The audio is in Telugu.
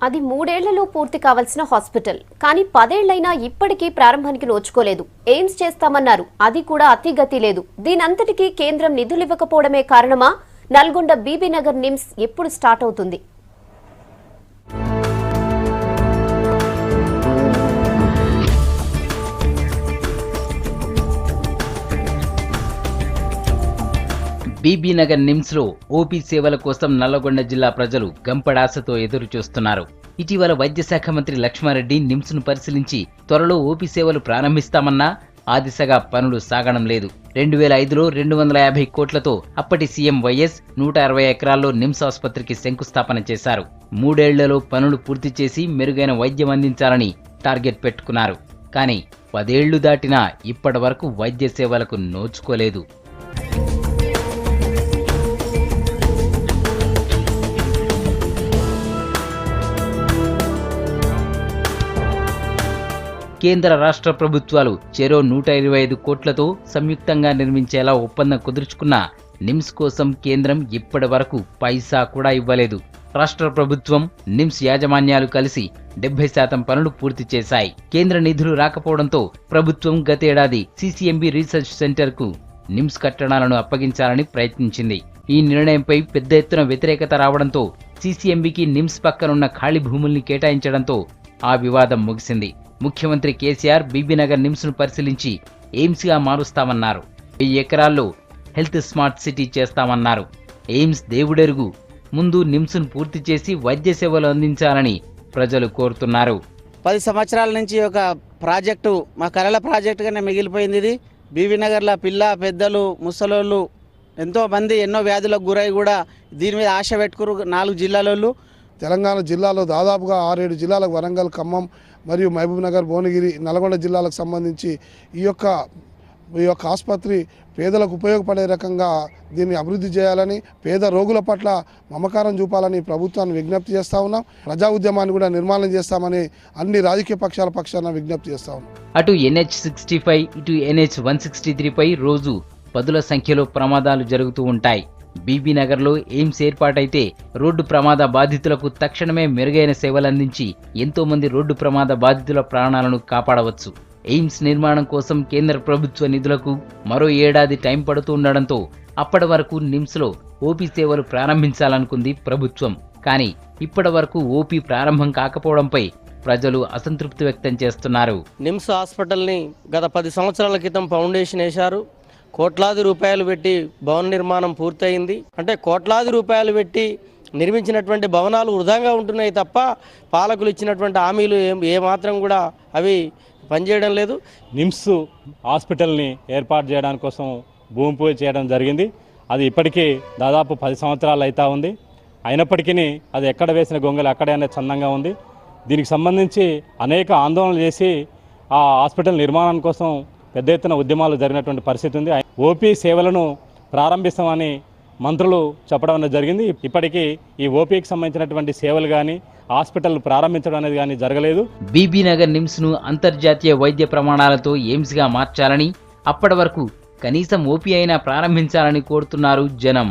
అది 3 ఏళ్లలో పూర్తి కావాల్సిన హాస్పిటల్. కానీ 10 ఏళ్లైనా ఇప్పటికీ ప్రారంభానికి నోచుకోలేదు. ఎయిమ్స్ చేస్తామన్నారు, అది కూడా అతిగతి లేదు. దీనంతటికీ కేంద్రం నిధులివ్వకపోవడమే కారణమా? నల్గొండ బీబీనగర్ నిమ్స్ ఎప్పుడు స్టార్ట్ అవుతుంది? బీబీనగర్ నిమ్స్ లో ఓపీ సేవల కోసం నల్లగొండ జిల్లా ప్రజలు గంపడాసతో ఎదురు చూస్తున్నారు. ఇటీవల వైద్య శాఖ మంత్రి లక్ష్మారెడ్డి నిమ్స్ ను పరిశీలించి త్వరలో ఓపీ సేవలు ప్రారంభిస్తామన్నా ఆ దిశగా పనులు సాగడం లేదు. 2005లో 250 కోట్లతో అప్పటి సీఎం వైఎస్ 160 ఎకరాల్లో నిమ్స్ ఆసుపత్రికి శంకుస్థాపన చేశారు. 3 ఏళ్లలో పనులు పూర్తి చేసి మెరుగైన వైద్యం అందించాలని టార్గెట్ పెట్టుకున్నారు. కానీ 10 ఏళ్లు దాటినా ఇప్పటి వరకు వైద్య సేవలకు నోచుకోలేదు. కేంద్ర రాష్ట్ర ప్రభుత్వాలు చెరో 125 కోట్లతో సంయుక్తంగా నిర్మించేలా ఒప్పందం కుదుర్చుకున్న నిమ్స్ కోసం కేంద్రం ఇప్పటి వరకు పైసా కూడా ఇవ్వలేదు. రాష్ట్ర ప్రభుత్వం, నిమ్స్ యాజమాన్యాలు కలిసి 70% పనులు పూర్తి చేశాయి. కేంద్ర నిధులు రాకపోవడంతో ప్రభుత్వం గతేడాది సీసీఎంబీ రీసెర్చ్ సెంటర్ కు నిమ్స్ కట్టడాలను అప్పగించాలని ప్రయత్నించింది. ఈ నిర్ణయంపై పెద్ద ఎత్తున వ్యతిరేకత రావడంతో సీసీఎంబీకి నిమ్స్ పక్కనున్న ఖాళీ భూముల్ని కేటాయించడంతో ఆ వివాదం ముగిసింది. ముఖ్యమంత్రి కేసీఆర్ బీబీనగర్ నిమ్స్ ను పరిశీలించి ఎయిమ్స్ గా మారుస్తామన్నారు. 1000 ఎకరాల్లో హెల్త్ స్మార్ట్ సిటీ చేస్తామన్నారు. ఎయిమ్స్ దేవుడెరుగు, ముందు నిమ్స్ ను పూర్తి చేసి వైద్య సేవలు అందించాలని ప్రజలు కోరుతున్నారు. 10 సంవత్సరాల నుంచి ఒక ప్రాజెక్టు మా కలల ప్రాజెక్టుగానే మిగిలిపోయింది. ఇది బీబీనగర్లో పిల్ల పెద్దలు ముసలోళ్ళు ఎంతో మంది ఎన్నో వ్యాధులకు గురై కూడా దీని మీద ఆశ పెట్టుకురు. 4 జిల్లాలలో, తెలంగాణ జిల్లాలో దాదాపుగా 6-7 జిల్లాలకు, వరంగల్, ఖమ్మం మరియు మహబూబ్నగర్, భువనగిరి, నల్గొండ జిల్లాలకు సంబంధించి ఈ యొక్క ఆసుపత్రి పేదలకు ఉపయోగపడే రకంగా దీన్ని అభివృద్ధి చేయాలని, పేద రోగుల పట్ల మమకారం చూపాలని ప్రభుత్వాన్ని విజ్ఞప్తి చేస్తా ఉన్నాం. ప్రజా ఉద్యమాన్ని కూడా నిర్మాణం చేస్తామని అన్ని రాజకీయ పక్షాల పక్షాన విజ్ఞప్తి చేస్తా ఉన్నాం. అటు NH65 ఇటు NH163 పై రోజు పదుల సంఖ్యలో ప్రమాదాలు జరుగుతూ ఉంటాయి. బీబీనగర్లో ఎయిమ్స్ ఏర్పాటైతే రోడ్డు ప్రమాద బాధితులకు తక్షణమే మెరుగైన సేవలందించి ఎంతో మంది రోడ్డు ప్రమాద బాధితుల ప్రాణాలను కాపాడవచ్చు. ఎయిమ్స్ నిర్మాణం కోసం కేంద్ర ప్రభుత్వ నిధులకు మరో ఏడాది టైం పడుతుండడంతో అప్పటి వరకు నిమ్స్లో ఓపీ సేవలు ప్రారంభించాలనుకుంది ప్రభుత్వం. కానీ ఇప్పటి వరకు ఓపీ ప్రారంభం కాకపోవడంపై ప్రజలు అసంతృప్తి వ్యక్తం చేస్తున్నారు. నిమ్స్ హాస్పిటల్ని గత 10 సంవత్సరాల క్రితం ఫౌండేషన్ వేశారు. కోట్లాది రూపాయలు పెట్టి భవన నిర్మాణం పూర్తయింది. అంటే కోట్లాది రూపాయలు పెట్టి నిర్మించినటువంటి భవనాలు వృధాగా ఉంటున్నాయి తప్ప పాలకులు ఇచ్చినటువంటి హామీలు ఏమాత్రం కూడా అవి పనిచేయడం లేదు. నిమ్స్ హాస్పిటల్ని ఏర్పాటు చేయడానికి కోసం భూమి పూజ చేయడం జరిగింది. అది ఇప్పటికీ దాదాపు 10 సంవత్సరాలు అవుతా ఉంది. అయినప్పటికీ అది ఎక్కడ వేసిన గొంగలు అక్కడే అనేది చందంగా ఉంది. దీనికి సంబంధించి అనేక ఆందోళనలు చేసి ఆ హాస్పిటల్ నిర్మాణం కోసం పెద్ద ఎత్తున ఉద్యమాలు జరిగినటువంటి పరిస్థితి ఉంది. ఓపీ సేవలను ప్రారంభిస్తామని మంత్రులు చెప్పడం జరిగింది. ఇప్పటికీ ఈ ఓపీకి సంబంధించినటువంటి సేవలు కానీ హాస్పిటల్ ప్రారంభించడం అనేది కానీ జరగలేదు. బీబీనగర్ నిమ్స్ ను అంతర్జాతీయ వైద్య ప్రమాణాలతో ఎయిమ్స్ గా మార్చాలని, అప్పటి వరకు కనీసం ఓపీ అయినా ప్రారంభించాలని కోరుతున్నారు జనం.